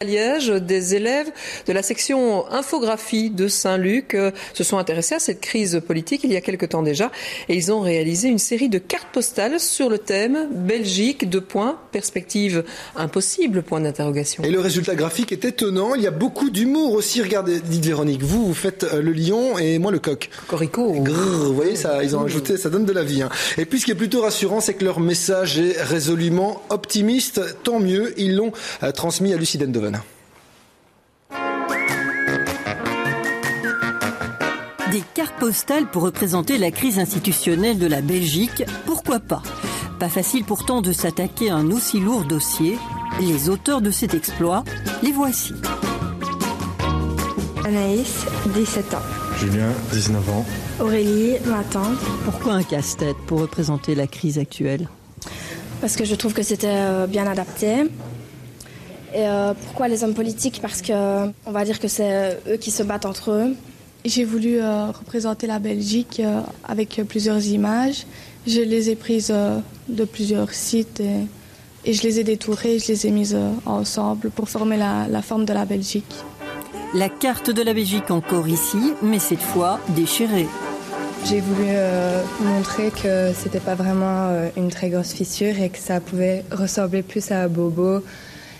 À Liège, des élèves de la section infographie de Saint-Luc se sont intéressés à cette crise politique il y a quelque temps déjà et ils ont réalisé une série de cartes postales sur le thème Belgique, perspective impossible, point d'interrogation. Et le résultat graphique est étonnant, il y a beaucoup d'humour aussi. Regardez, dites Véronique, vous faites le lion et moi le coq. Cocorico. Grrr, vous voyez, ça, ils ont ajouté, ça donne de la vie. Hein. Et puis ce qui est plutôt rassurant, c'est que leur message est résolument optimiste. Tant mieux, ils l'ont transmis à Lucie Dendoven. Des cartes postales pour représenter la crise institutionnelle de la Belgique, pourquoi pas? Pas facile pourtant de s'attaquer à un aussi lourd dossier. Les auteurs de cet exploit, les voici. Anaïs, 17 ans. Julien, 19 ans. Aurélie, 20 ans. Pourquoi un casse-tête pour représenter la crise actuelle? Parce que je trouve que c'était bien adapté. Et pourquoi les hommes politiques? Parce que on va dire que c'est eux qui se battent entre eux. J'ai voulu représenter la Belgique avec plusieurs images. Je les ai prises de plusieurs sites et je les ai détourées, je les ai mises ensemble pour former la forme de la Belgique. La carte de la Belgique encore ici, mais cette fois déchirée. J'ai voulu montrer que c'était pas vraiment une très grosse fissure et que ça pouvait ressembler plus à un bobo.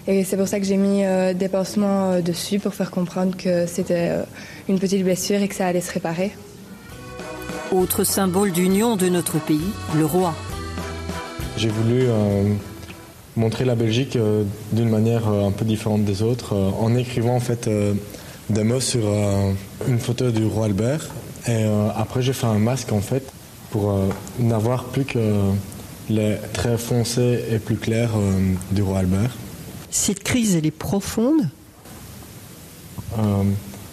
Et c'est pour ça que j'ai mis des pansements dessus pour faire comprendre que c'était une petite blessure et que ça allait se réparer. Autre symbole d'union de notre pays, le roi. J'ai voulu montrer la Belgique d'une manière un peu différente des autres en écrivant en fait des mots sur une photo du roi Albert. Et après j'ai fait un masque en fait pour n'avoir plus que les traits foncés et plus clairs du roi Albert. Cette crise, elle est profonde?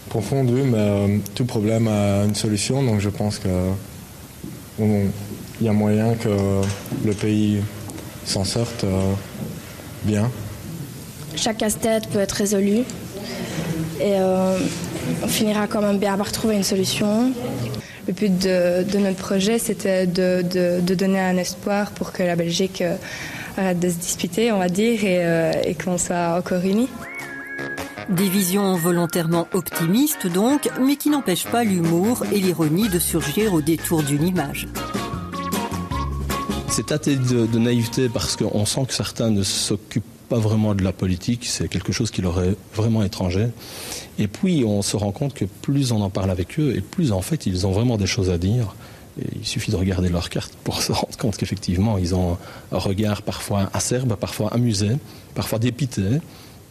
Profonde, oui, mais tout problème a une solution. Donc je pense qu'il y a moyen que le pays s'en sorte bien. Chaque casse-tête peut être résolu et on finira quand même bien par trouver une solution. Le but de notre projet, c'était de donner un espoir pour que la Belgique arrête de se disputer, on va dire, et qu'on soit encore unis. Des visions volontairement optimistes donc, mais qui n'empêchent pas l'humour et l'ironie de surgir au détour d'une image. C'est tâté de naïveté parce qu'on sent que certains ne s'occupent pas vraiment de la politique, c'est quelque chose qui leur est vraiment étranger. Et puis on se rend compte que plus on en parle avec eux et plus en fait ils ont vraiment des choses à dire. Et il suffit de regarder leurs cartes pour se rendre compte qu'effectivement ils ont un regard parfois acerbe, parfois amusé, parfois dépité,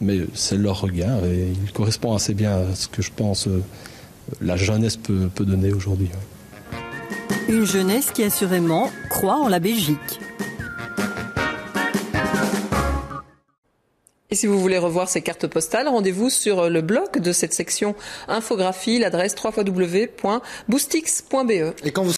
mais c'est leur regard et il correspond assez bien à ce que je pense la jeunesse peut donner aujourd'hui. Une jeunesse qui assurément croit en la Belgique. Et si vous voulez revoir ces cartes postales, rendez-vous sur le blog de cette section infographie, l'adresse www.boostix.be. Et quand vous